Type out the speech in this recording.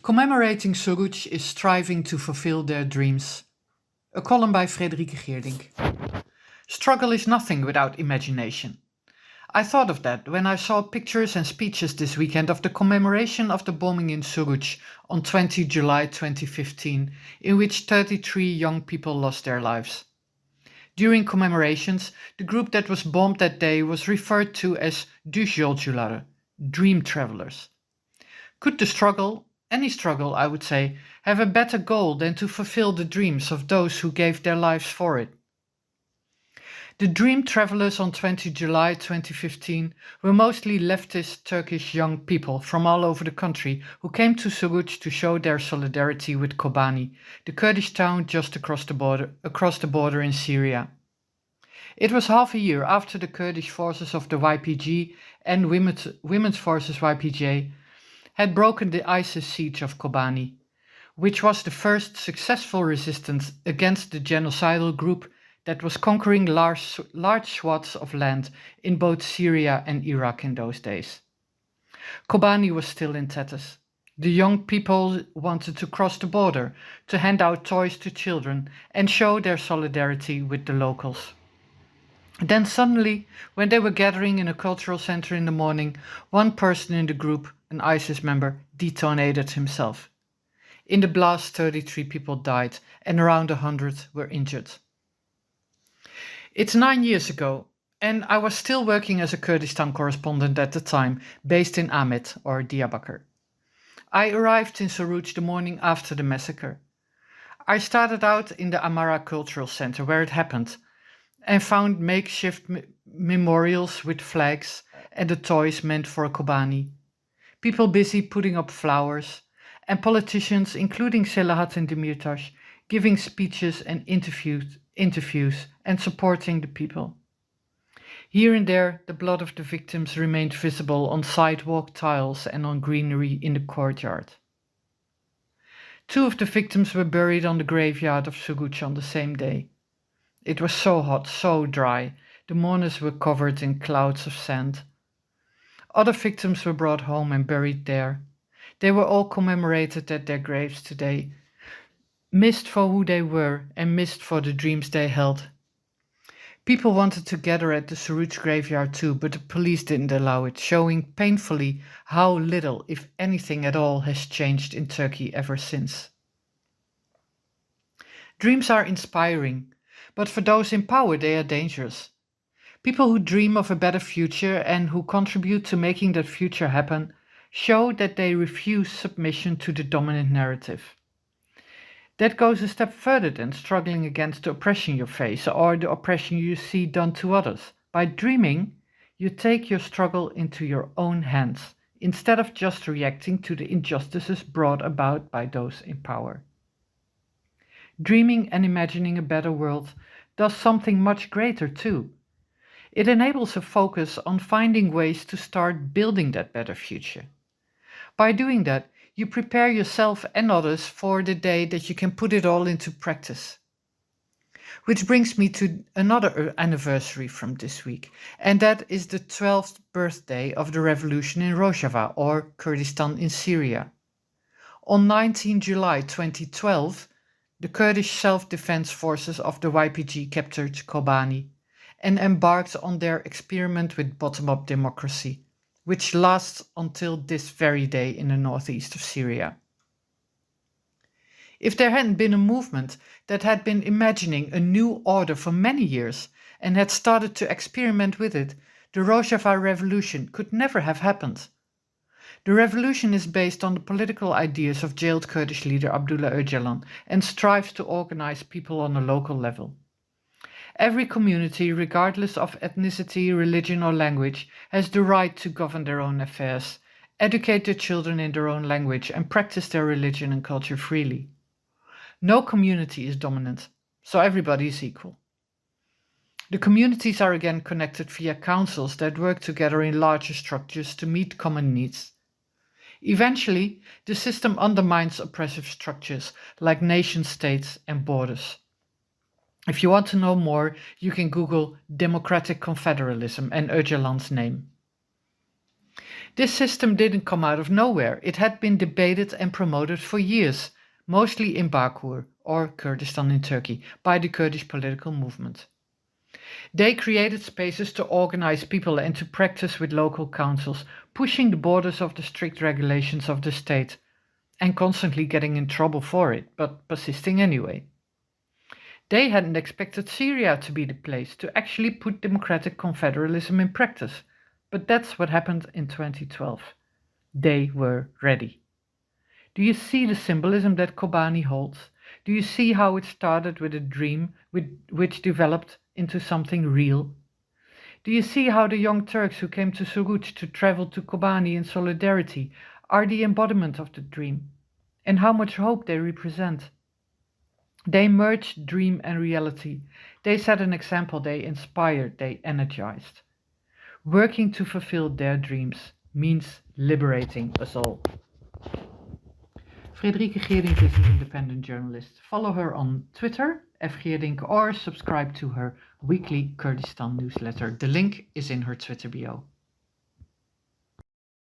Commemorating Suruç is striving to fulfill their dreams. A column by Fréderike Geerdink. Struggle is nothing without imagination. I thought of that when I saw pictures and speeches this weekend of the commemoration of the bombing in Suruç on 20 July 2015, in which 33 young people lost their lives. During commemorations, the group that was bombed that day was referred to as düşyolcuları, dream travelers. Could the struggle, any struggle I would say, have a better goal than to fulfill the dreams of those who gave their lives for it? The dream travelers on 20 July 2015 were mostly leftist Turkish young people from all over the country who came to Suruç to show their solidarity with Kobani, the Kurdish town just across the border in Syria. It was half a year after the Kurdish forces of the YPG and women's forces YPJ had broken the ISIS siege of Kobani, which was the first successful resistance against the genocidal group that was conquering large swaths of land in both Syria and Iraq in those days. Kobani was still in tatters. The young people wanted to cross the border, to hand out toys to children and show their solidarity with the locals. Then suddenly, when they were gathering in a cultural center in the morning, one person in the group, an ISIS member, detonated himself. In the blast, 33 people died and around 100 were injured. It's 9 years ago, and I was still working as a Kurdistan correspondent at the time, based in Ahmet or Diyarbakir. I arrived in Suruç the morning after the massacre. I started out in the Amara Cultural Center where it happened, and found makeshift memorials with flags and the toys meant for Kobani, people busy putting up flowers, and politicians, including Selahattin Demirtas, giving speeches and interviews and supporting the people. Here and there, the blood of the victims remained visible on sidewalk tiles and on greenery in the courtyard. 2 of the victims were buried on the graveyard of Suruç on the same day. It was so hot, so dry, the mourners were covered in clouds of sand. Other victims were brought home and buried there. They were all commemorated at their graves today, missed for who they were and missed for the dreams they held. People wanted to gather at the Suruç graveyard too, but the police didn't allow it, showing painfully how little, if anything at all, has changed in Turkey ever since. Dreams are inspiring, but for those in power they are dangerous. People who dream of a better future and who contribute to making that future happen show that they refuse submission to the dominant narrative. That goes a step further than struggling against the oppression you face or the oppression you see done to others. By dreaming, you take your struggle into your own hands, instead of just reacting to the injustices brought about by those in power. Dreaming and imagining a better world does something much greater too. It enables a focus on finding ways to start building that better future. By doing that, you prepare yourself and others for the day that you can put it all into practice. Which brings me to another anniversary from this week, and that is the 12th birthday of the revolution in Rojava, or Kurdistan in Syria. On 19 July 2012, the Kurdish self-defense forces of the YPG captured Kobani and embarked on their experiment with bottom-up democracy, which lasts until this very day in the northeast of Syria. If there hadn't been a movement that had been imagining a new order for many years and had started to experiment with it, the Rojava revolution could never have happened. The revolution is based on the political ideas of jailed Kurdish leader Abdullah Öcalan and strives to organize people on a local level. Every community, regardless of ethnicity, religion or language, has the right to govern their own affairs, educate their children in their own language and practice their religion and culture freely. No community is dominant, so everybody is equal. The communities are again connected via councils that work together in larger structures to meet common needs. Eventually, the system undermines oppressive structures like nation-states and borders. If you want to know more, you can Google Democratic Confederalism and Öcalan's name. This system didn't come out of nowhere. It had been debated and promoted for years, mostly in Bakur, or Kurdistan in Turkey, by the Kurdish political movement. They created spaces to organize people and to practice with local councils, pushing the borders of the strict regulations of the state, and constantly getting in trouble for it, but persisting anyway. They hadn't expected Syria to be the place to actually put democratic confederalism in practice, but that's what happened in 2012. They were ready. Do you see the symbolism that Kobani holds? Do you see how it started with a dream which developed into something real? Do you see how the young Turks who came to Suruç to travel to Kobani in solidarity are the embodiment of the dream? And how much hope they represent? They merged dream and reality. They set an example, they inspired, they energized. Working to fulfill their dreams means liberating us all. Fréderike Geerdink is an independent journalist. Follow her on Twitter, FGeerdink, or subscribe to her weekly Kurdistan newsletter. The link is in her Twitter bio.